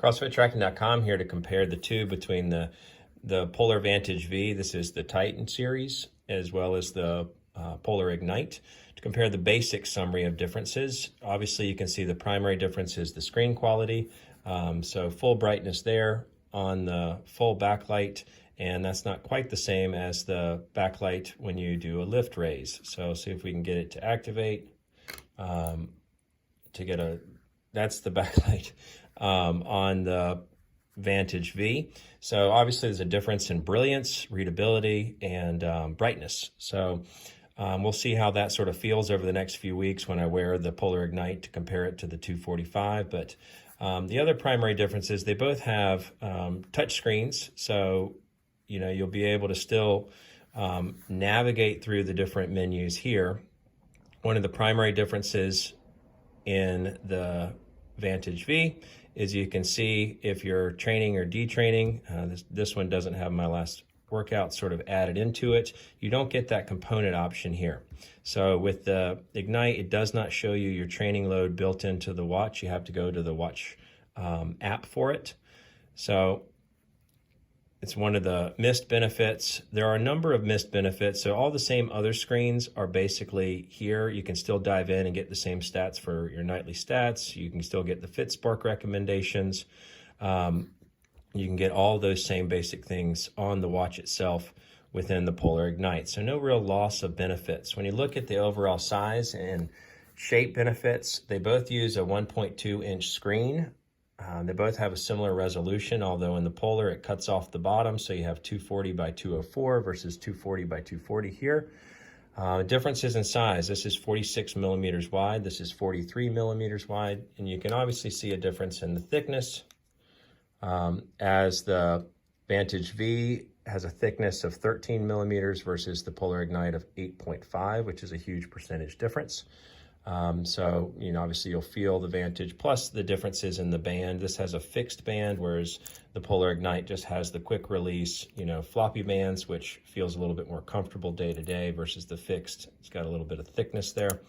CrossFitTracking.com here to compare the two between the Polar Vantage V, this is the Titan series, as well as the Polar Ignite, to compare the basic summary of differences. Obviously, you can see the primary difference is the screen quality. So full brightness there on the full backlight, and that's not quite the same as the backlight when you do a lift raise. So see if we can get it to activate that's the backlight on the Vantage V. So obviously there's a difference in brilliance, readability, and brightness. So we'll see how that sort of feels over the next few weeks when I wear the Polar Ignite to compare it to the 245. But the other primary difference is they both have touch screens. So, you'll be able to still navigate through the different menus here. One of the primary differences in the Vantage V is you can see if you're training or detraining. This one doesn't have my last workout sort of added into it. You don't get that component option here. So with the Ignite, it does not show you your training load built into the watch. You have to go to the watch app for it. So it's one of the missed benefits. There are a number of missed benefits. So all the same other screens are basically here. You can still dive in and get the same stats for your nightly stats. You can still get the FitSpark recommendations. You can get all those same basic things on the watch itself within the Polar Ignite. So no real loss of benefits. When you look at the overall size and shape benefits, they both use a 1.2-inch screen. They both have a similar resolution, although in the Polar it cuts off the bottom, so you have 240 by 204 versus 240 by 240 here. Differences in size. This is 46 millimeters wide. This is 43 millimeters wide, and you can obviously see a difference in the thickness. As the Vantage V has a thickness of 13 millimeters versus the Polar Ignite of 8.5, which is a huge percentage difference. So, obviously you'll feel the Vantage, plus the differences in the band. This has a fixed band, whereas the Polar Ignite just has the quick release, floppy bands, which feels a little bit more comfortable day to day versus the fixed. It's got a little bit of thickness there.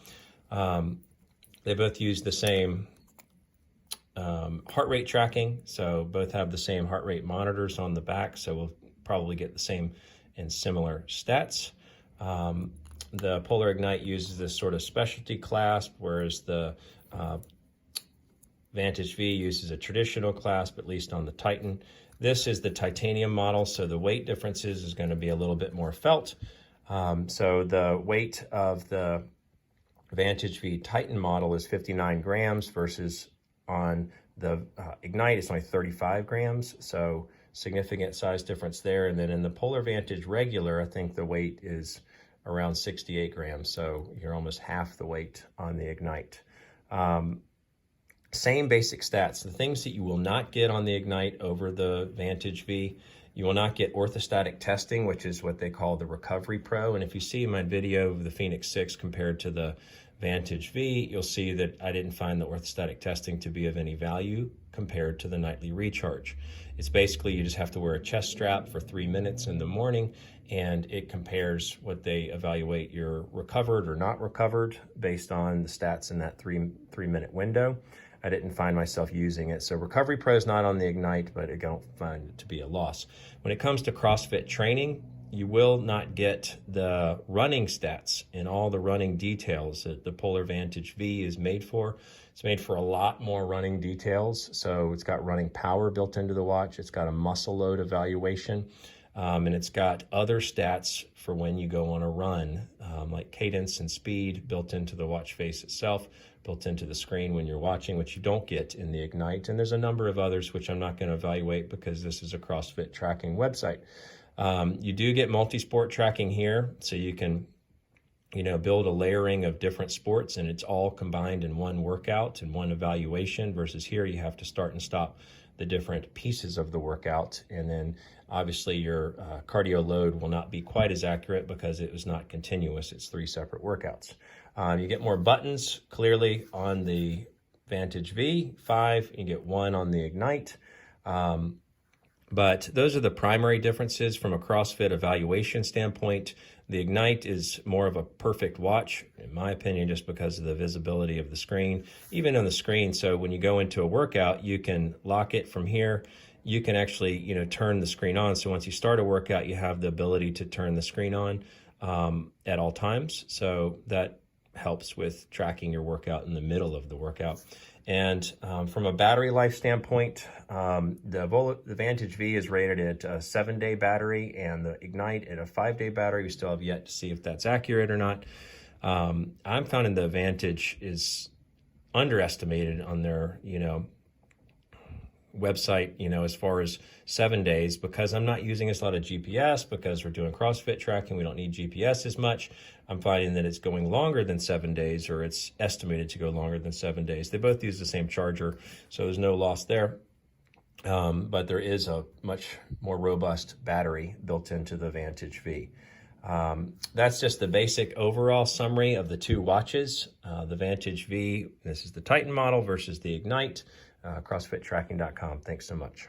They both use the same heart rate tracking. So both have the same heart rate monitors on the back. So we'll probably get the same and similar stats. The Polar Ignite uses this sort of specialty clasp, whereas the Vantage V uses a traditional clasp, at least on the Titan. This is the titanium model, so the weight differences is going to be a little bit more felt. So the weight of the Vantage V Titan model is 59 grams versus on the Ignite, it's only 35 grams. So significant size difference there. And then in the Polar Vantage regular, I think the weight is around 68 grams, so you're almost half the weight on the Ignite. Same basic stats. The things that you will not get on the Ignite over the Vantage V, you will not get orthostatic testing, which is what they call the Recovery Pro. And if you see my video of the Phoenix 6 compared to the Vantage V, you'll see that I didn't find the orthostatic testing to be of any value compared to the nightly recharge. It's basically you just have to wear a chest strap for 3 minutes in the morning, and it compares what they evaluate you're recovered or not recovered based on the stats in that three-minute window. I didn't find myself using it. So Recovery Pro is not on the Ignite, but I don't find it to be a loss. When it comes to CrossFit training, you will not get the running stats and all the running details that the Polar Vantage V is made for. It's made for a lot more running details. So it's got running power built into the watch. It's got a muscle load evaluation. And it's got other stats for when you go on a run, like cadence and speed built into the watch face itself, built into the screen when you're watching, which you don't get in the Ignite. And there's a number of others which I'm not going to evaluate because this is a CrossFit tracking website. You do get multi-sport tracking here, so you can build a layering of different sports, and it's all combined in one workout and one evaluation, versus here you have to start and stop the different pieces of the workout. And then obviously your cardio load will not be quite as accurate because it was not continuous. It's 3 separate workouts. You get more buttons clearly on the Vantage V, 5, you get 1 on the Ignite. But those are the primary differences from a CrossFit evaluation standpoint. The Ignite is more of a perfect watch, in my opinion, just because of the visibility of the screen, even on the screen. So when you go into a workout, you can lock it from here. You can actually, turn the screen on. So once you start a workout, you have the ability to turn the screen on at all times. So that helps with tracking your workout in the middle of the workout. And from a battery life standpoint, the Vantage V is rated at a 7-day battery and the Ignite at a 5-day battery. We still have yet to see if that's accurate or not. I'm finding the Vantage is underestimated on their, website, as far as 7 days, because I'm not using as a lot of GPS, because we're doing CrossFit tracking. We don't need GPS as much. I'm finding that it's going longer than 7 days, or it's estimated to go longer than 7 days. They both use the same charger, so there's no loss there. But there is a much more robust battery built into the Vantage V. That's just the basic overall summary of the two watches. The Vantage V, this is the Titan model versus the Ignite. CrossFittracking.com. Thanks so much.